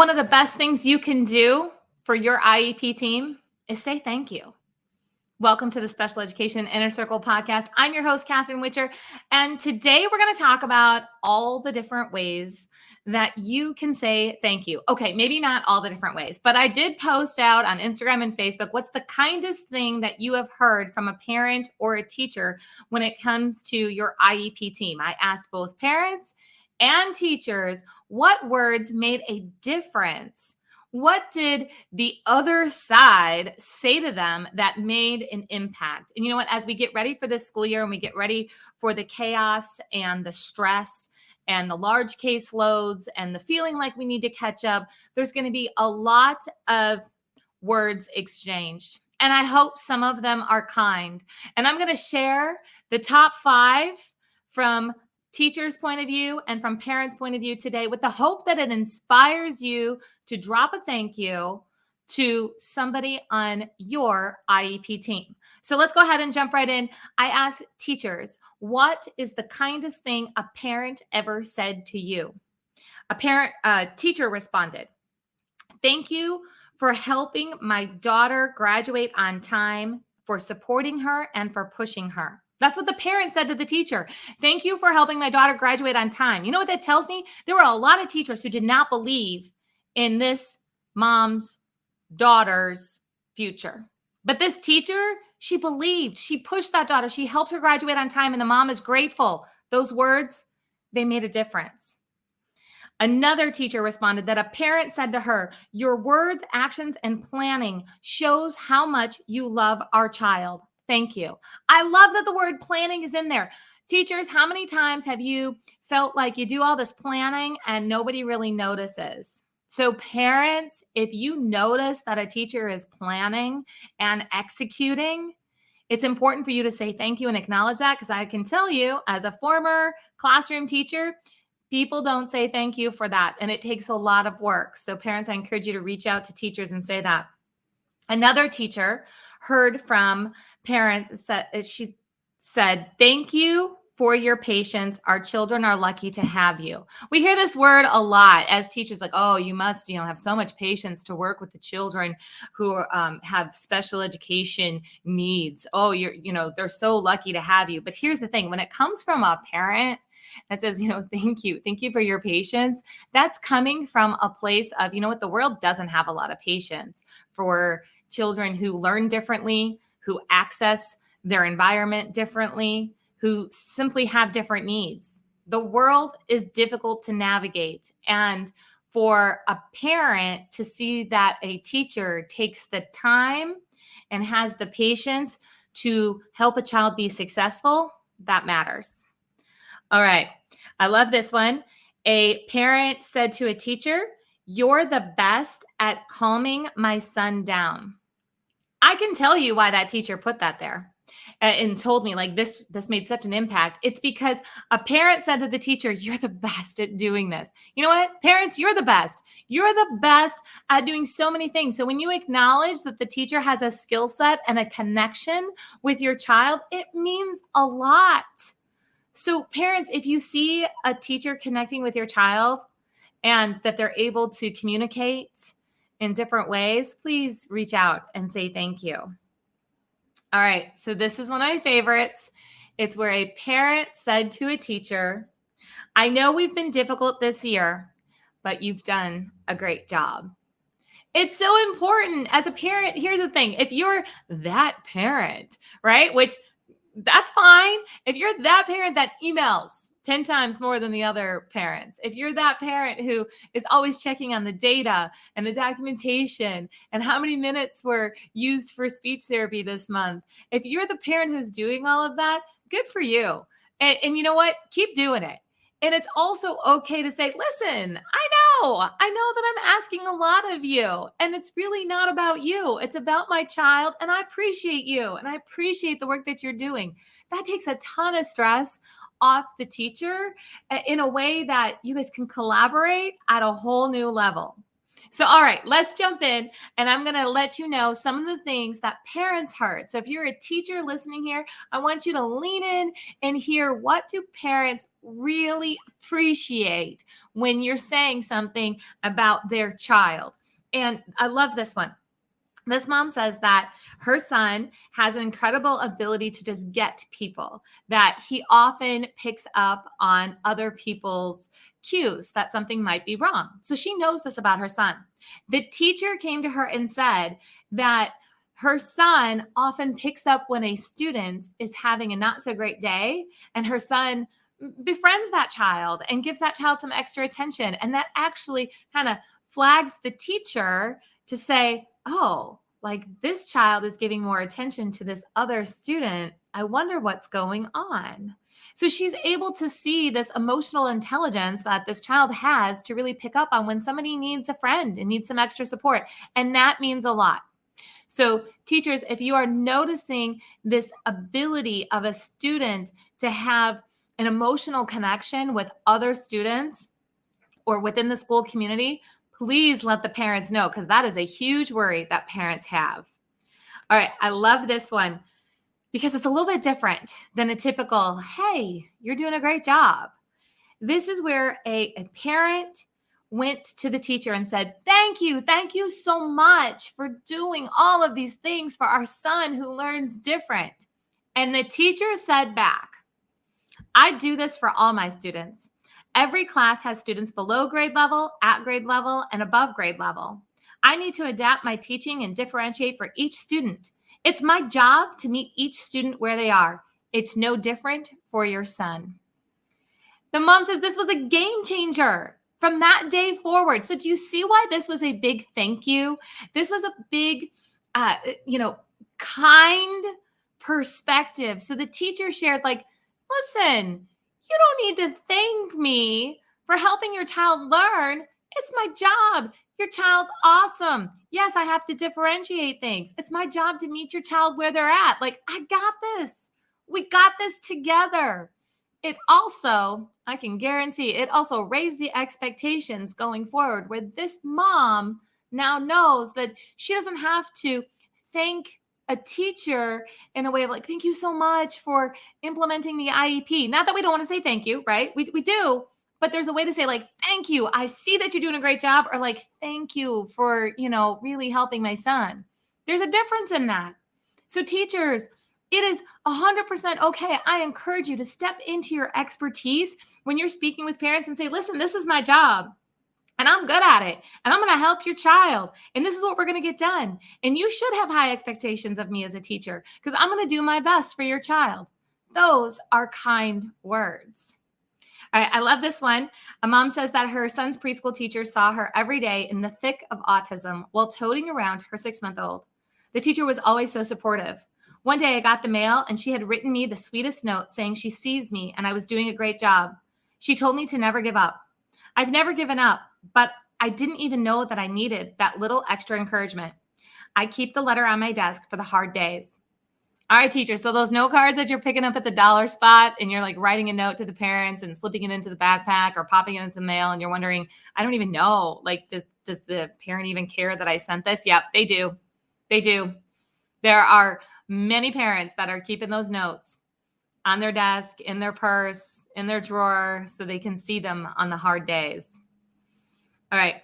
one of the best things you can do for your IEP team is say thank you. Welcome to the Special Education Inner Circle podcast. I'm your host, Catherine Witcher, and today we're going to talk about all the different ways that you can say thank you. Okay, maybe not all the different ways, but I did post out on Instagram and Facebook, what's the kindest thing that you have heard from a parent or a teacher when it comes to your IEP team? I asked both parents and teachers what words made a difference. What did the other side say to them that made an impact? And you know what? As we get ready for this school year and we get ready for the chaos and the stress and the large caseloads and the feeling like we need to catch up, there's going to be a lot of words exchanged. And I hope some of them are kind. And I'm going to share the top 5 from teacher's point of view and from parents' point of view today with the hope that it inspires you to drop a thank you to somebody on your IEP team. So let's go ahead and jump right in. I asked teachers, what is the kindest thing a parent ever said to you? A teacher responded, "Thank you for helping my daughter graduate on time, for supporting her and for pushing her." That's what the parent said to the teacher. "Thank you for helping my daughter graduate on time." You know what that tells me? There were a lot of teachers who did not believe in this mom's daughter's future. But this teacher, she believed, she pushed that daughter, she helped her graduate on time, and the mom is grateful. Those words, they made a difference. Another teacher responded that a parent said to her, "Your words, actions, and planning shows how much you love our child. Thank you." I love that the word planning is in there. Teachers, how many times have you felt like you do all this planning and nobody really notices? So parents, if you notice that a teacher is planning and executing, it's important for you to say thank you and acknowledge that, because I can tell you, as a former classroom teacher, people don't say thank you for that, and it takes a lot of work. So parents, I encourage you to reach out to teachers and say that. Another teacher heard from parents. She said, "Thank you for your patience. Our children are lucky to have you." We hear this word a lot as teachers, like, "Oh, you must, have so much patience to work with the children who have special education needs. Oh, they're so lucky to have you." But here's the thing: when it comes from a parent that says, "Thank you for your patience," that's coming from a place of, the world doesn't have a lot of patience for children who learn differently, who access their environment differently, who simply have different needs. The world is difficult to navigate. And for a parent to see that a teacher takes the time and has the patience to help a child be successful, that matters. All right. I love this one. A parent said to a teacher, "You're the best at calming my son down." I can tell you why that teacher put that there and told me, like, this made such an impact. It's because a parent said to the teacher, "You're the best at doing this." You know what? Parents, you're the best. You're the best at doing so many things. So when you acknowledge that the teacher has a skill set and a connection with your child, it means a lot. So parents, if you see a teacher connecting with your child and that they're able to communicate in different ways, please reach out and say thank you. All right, so this is one of my favorites. It's where a parent said to a teacher, "I know we've been difficult this year, but you've done a great job." It's so important as a parent. Here's the thing: if you're that parent, right, which that's fine. If you're that parent that emails 10 times more than the other parents, if you're that parent who is always checking on the data and the documentation and how many minutes were used for speech therapy this month, if you're the parent who's doing all of that, good for you. And you know what? Keep doing it. And it's also okay to say, "Listen, I know that I'm asking a lot of you, and it's really not about you. It's about my child, and I appreciate you, and I appreciate the work that you're doing." That takes a ton of stress off the teacher in a way that you guys can collaborate at a whole new level. So, all right, let's jump in and I'm going to let you know some of the things that parents heard. So, if you're a teacher listening here, I want you to lean in and hear what do parents really appreciate when you're saying something about their child. And I love this one. This mom says that her son has an incredible ability to just get people, that he often picks up on other people's cues that something might be wrong. So she knows this about her son. The teacher came to her and said that her son often picks up when a student is having a not so great day, and her son befriends that child and gives that child some extra attention. And that actually kind of flags the teacher to say, oh, like this child is giving more attention to this other student. I wonder what's going on. So she's able to see this emotional intelligence that this child has to really pick up on when somebody needs a friend and needs some extra support. And that means a lot. So teachers, if you are noticing this ability of a student to have an emotional connection with other students or within the school community, please let the parents know, because that is a huge worry that parents have. All right, I love this one because it's a little bit different than a typical, hey, you're doing a great job. This is where a parent went to the teacher and said, thank you so much for doing all of these things for our son who learns different. And the teacher said back, I do this for all my students. Every class has students below grade level, at grade level, and above grade level. I need to adapt my teaching and differentiate for each student. It's my job to meet each student where they are. It's no different for your son. The mom says this was a game changer from that day forward. So do you see why this was a big thank you? This was a big, kind perspective. So the teacher shared like, listen, you don't need to thank me for helping your child learn. It's my job. Your child's awesome. Yes, I have to differentiate things. It's my job to meet your child where they're at. Like, I got this. We got this together. It also, I can guarantee, it also raised the expectations going forward, where this mom now knows that she doesn't have to thank a teacher in a way of like, thank you so much for implementing the IEP. Not that we don't want to say thank you, right? We do, but there's a way to say like, thank you. I see that you're doing a great job, or like, thank you for, really helping my son. There's a difference in that. So teachers, it is 100% okay. I encourage you to step into your expertise when you're speaking with parents and say, listen, this is my job. And I'm good at it. And I'm going to help your child. And this is what we're going to get done. And you should have high expectations of me as a teacher, because I'm going to do my best for your child. Those are kind words. All right, I love this one. A mom says that her son's preschool teacher saw her every day in the thick of autism while toting around her 6-month-old. The teacher was always so supportive. One day I got the mail and she had written me the sweetest note saying she sees me and I was doing a great job. She told me to never give up. I've never given up, but I didn't even know that I needed that little extra encouragement. I keep the letter on my desk for the hard days. All right, teachers. So those note cards that you're picking up at the dollar spot and you're like writing a note to the parents and slipping it into the backpack or popping it into the mail and you're wondering, I don't even know, like, does the parent even care that I sent this? Yep, they do. They do. There are many parents that are keeping those notes on their desk, in their purse, in their drawer, so they can see them on the hard days. All right.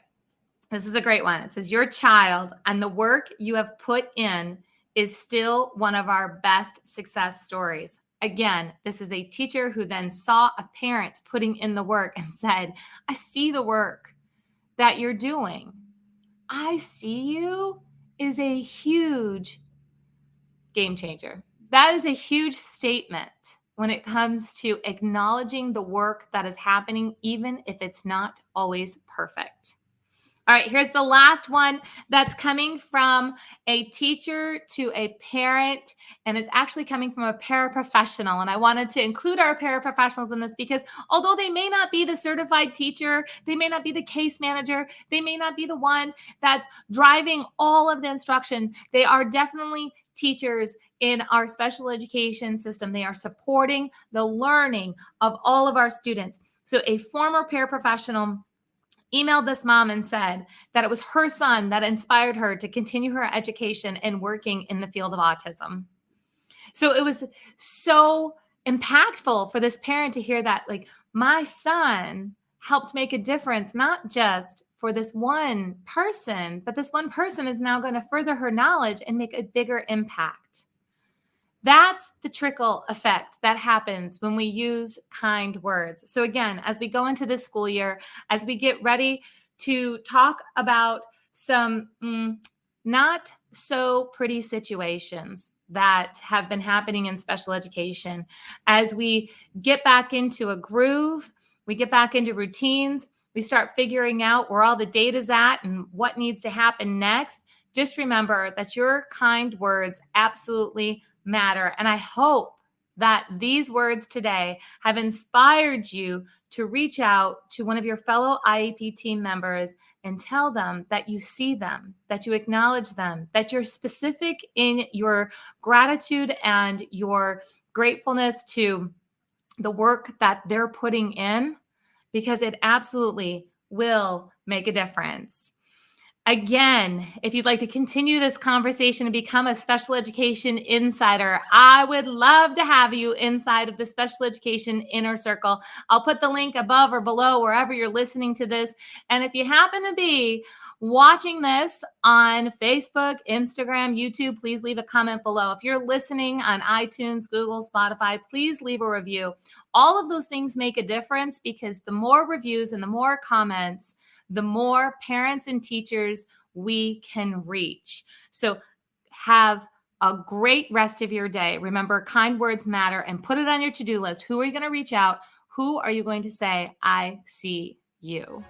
This is a great one. It says, your child and the work you have put in is still one of our best success stories. Again, this is a teacher who then saw a parent putting in the work and said, I see the work that you're doing. I see you is a huge game changer. That is a huge statement when it comes to acknowledging the work that is happening, even if it's not always perfect. All right, here's the last one that's coming from a teacher to a parent, and it's actually coming from a paraprofessional. And I wanted to include our paraprofessionals in this because although they may not be the certified teacher, they may not be the case manager, they may not be the one that's driving all of the instruction, they are definitely teachers in our special education system. They are supporting the learning of all of our students. So a former paraprofessional emailed this mom and said that it was her son that inspired her to continue her education and working in the field of autism. So it was so impactful for this parent to hear that, like, my son helped make a difference, not just for this one person, but this one person is now going to further her knowledge and make a bigger impact. That's the trickle effect that happens when we use kind words. So again, as we go into this school year, as we get ready to talk about some not so pretty situations that have been happening in special education, as we get back into a groove, we get back into routines, we start figuring out where all the data's at and what needs to happen next, just remember that your kind words absolutely matter. And I hope that these words today have inspired you to reach out to one of your fellow IEP team members and tell them that you see them, that you acknowledge them, that you're specific in your gratitude and your gratefulness to the work that they're putting in, because it absolutely will make a difference. Again, if you'd like to continue this conversation and become a special education insider, I would love to have you inside of the Special Education Inner Circle. I'll put the link above or below wherever you're listening to this. And if you happen to be watching this on Facebook, Instagram, YouTube, please leave a comment below. If you're listening on iTunes, Google, Spotify, please leave a review. All of those things make a difference, because the more reviews and the more comments, the more parents and teachers we can reach. So have a great rest of your day. Remember, kind words matter, and put it on your to-do list. Who are you going to reach out? Who are you going to say, I see you?